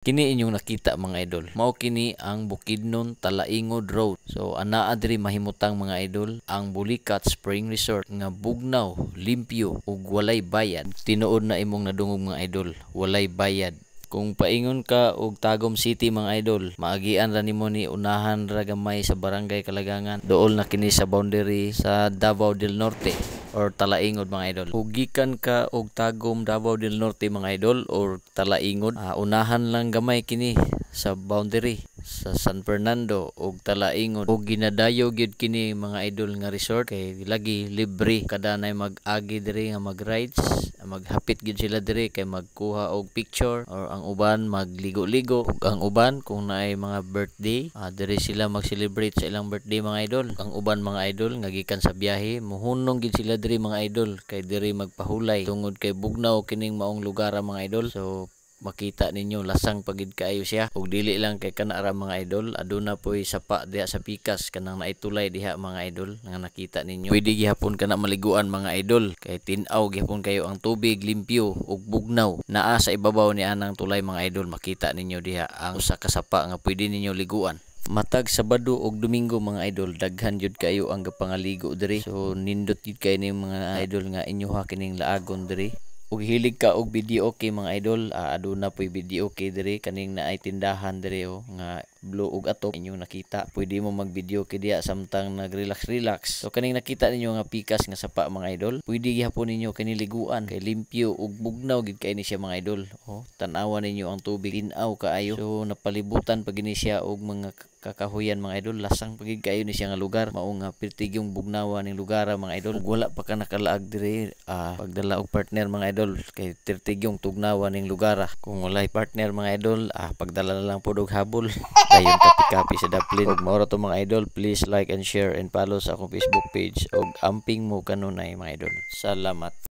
Kini inyong nakita mga idol, mao kini ang Bukidnon Talaingod Road. So anaa diri mahimutang mga idol ang Bulikat Spring Resort nga bugnaw, limpyo ug walay bayad. Tinuod na imong nadungog mga idol, walay bayad. Kung paingon ka og Tagum City mga idol, maagian ra nimo ni unahan ra gamay sa Barangay Kalagangan. Dool na kini sa boundary sa Davao del Norte or Talaingod mga idol. Kung gikan ka og Tagum Davao del Norte mga idol or Talaingod, unahan lang gamay kini sa boundary sa San Fernando ug Talaingod. Ug ginadayo gyud kini mga idol nga resort kay lagi libre kada nay mag-agi diri nga mag-rides, maghapit gyud sila diri kay magkuha og picture or ang uban magligo-ligo ug ang uban kung naay mga birthday diri sila mag-celebrate sa ilang birthday mga idol. Ang uban mga idol nga gikan sa biyahe muhunong gyud sila diri mga idol kay diri magpahulay tungod kay bugnaw kining maong lugar mga idol. So makita ninyo lasang pagid kaayo siya ug dili lang kay kana ra mga idol, aduna poy sapa diha sa pikas kanang naitulay diha mga idol nga nakita ninyo. Pwede gihapon kana maliguan mga idol kay tin-aw gihapon kayo ang tubig limpyo ug bugnaw. Naa sa ibabaw ni anang tulay mga idol, makita ninyo diha ang usa ka sapa nga pwede ninyo liguan. Matag Sabado ug Domingo mga idol, daghan jud kayo ang gapangaligo diri. So nindot jud kay ni mga idol nga inyoha kining laagon diri. Ug hilig ka og video okay mga idol, aduna poy video okay diri kaning naay tindahan diri nga blue ug atok inyong nakita. Pwede mo mag-video kay diya samtang nag-relax. So kaning nakita ninyo nga pikas nga sapa mga idol, pwede gihapon ninyo kini liguan kay limpyo ug bugnaw gid kay ni siya mga idol. Tan-awa ninyo ang tubig, tin-aw kaayo. So napalibutan pag ini siya og mga kakahuyan mga idol, lasang pagid kayo ni siya nga lugar. Mao nga pertigyong bugnawa ning lugar mga idol. Ug wala pa ka nakalaag diri pagdala og partner mga idol kay pertigyong tugnawa ning lugar. Kung walay partner mga idol, pagdala na lang pud og habol. Dayon kapi-kapi sa daplin. Ug mao ra to mga idol, please like and share and follow sa akong Facebook page ug amping mo kanunay mga idol. Salamat.